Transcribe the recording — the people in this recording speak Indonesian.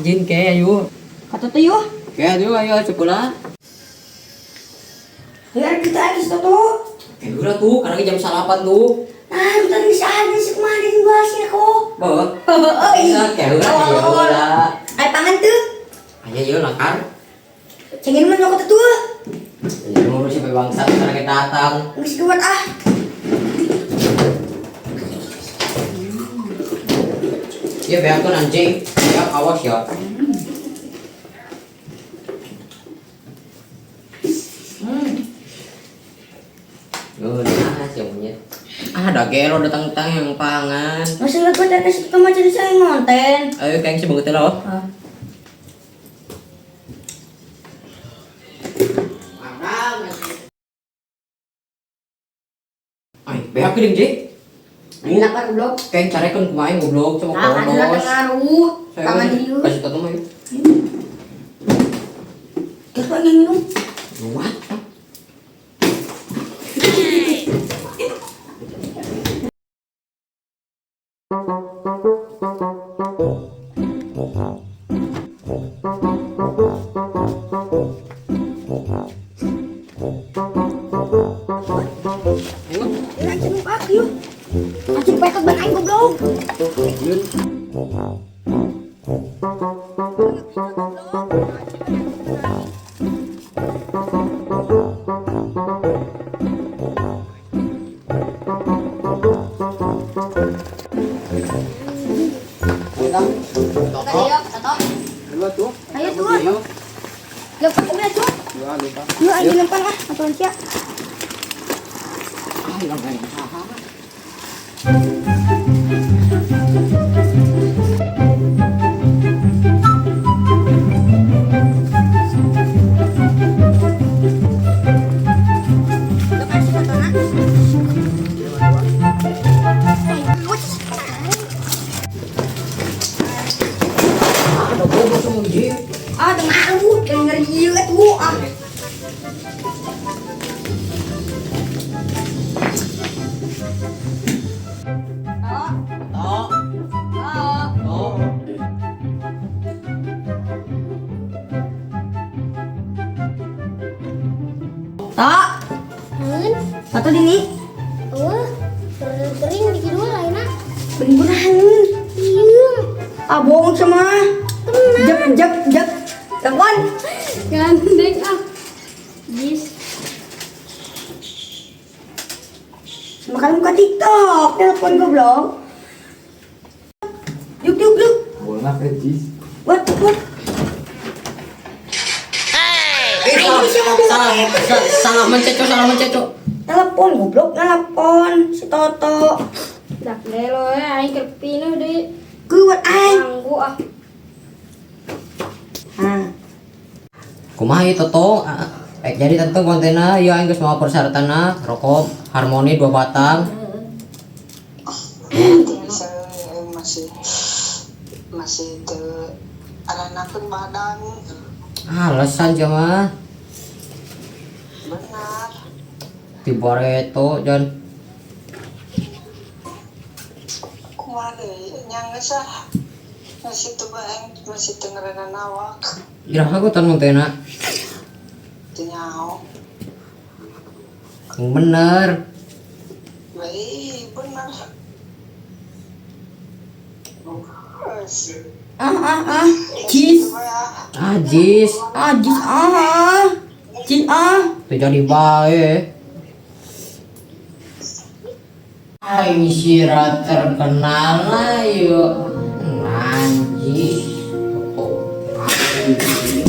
Jin kayak ayo. Kata tuh yuk. Kayak ayo sekolah. Ya kita lagi tuh. Kayak udah tuh, karena jam sarapan tuh. Nah, kita bisa ada sih kemarin bahas ya kok. Bawa. Oh iya. Kayak udah. Ayo pangan tuh. Ayo yuk lakar. Cengin mana kata tuh. Ini mau sampai bangsa sekarang kita datang. Nggak kuat ah. Ya biar tuh anjing. Ya awas ya. Nah, siapnya. Ada gelo datang-datang yang pangan. Masih lagu dan nasi kita macam saya ngonten. Ayo kayak si banget lo. Ay, behak keding Ji. Ini lapar goblok. Kayak cari kan kumain goblok sama Nah, ada kolos. ngaruh. Tangan dia. Kasih tahu mah. Kita pengen minum. What? Anjing pak yuk. Anjing pakai ban aing goblok. Ayo, Tato. Dua tuh. Ayo tuh. Lempar ke tuh. Dua lupa. Yuk ayo lempar lah, atau cia. Ah, yang lain. Lokasi Tatona. Ada bobo sama Ji. Ah, tengah lu, denger jilat gua ah. Tok. Tok. Tak, Angin, atau dini? kering di kedua lah enak. Beneran. Iya, Ah, bohong sama. Jep. Telepon. gandeng ah. Jis, Makanya buka TikTok, telepon goblok. Yuk. Boleh nggak Jis? What? Salah mencecok. Telepon goblok, telepon si Toto. dak deh lo ya, aing kerpino deh. Kuat aing. Ganggu ah. Ah, Kumaha itu Toto? Jadi tentu kontennya ya geus mau persyaratanna rokok harmoni 2 batang. Saya masih aranakeun badan Alasan cuma benar Tiboreto John. kumaha deui nya geus ah masih teu baeng masih teu ngaranna awak Iraha ku tan montena. teu nyaho Bener. baik benar Jis. Ajis. Jis Tuh jadi bae. Hai sira terkenal ayo. Najis. Oh.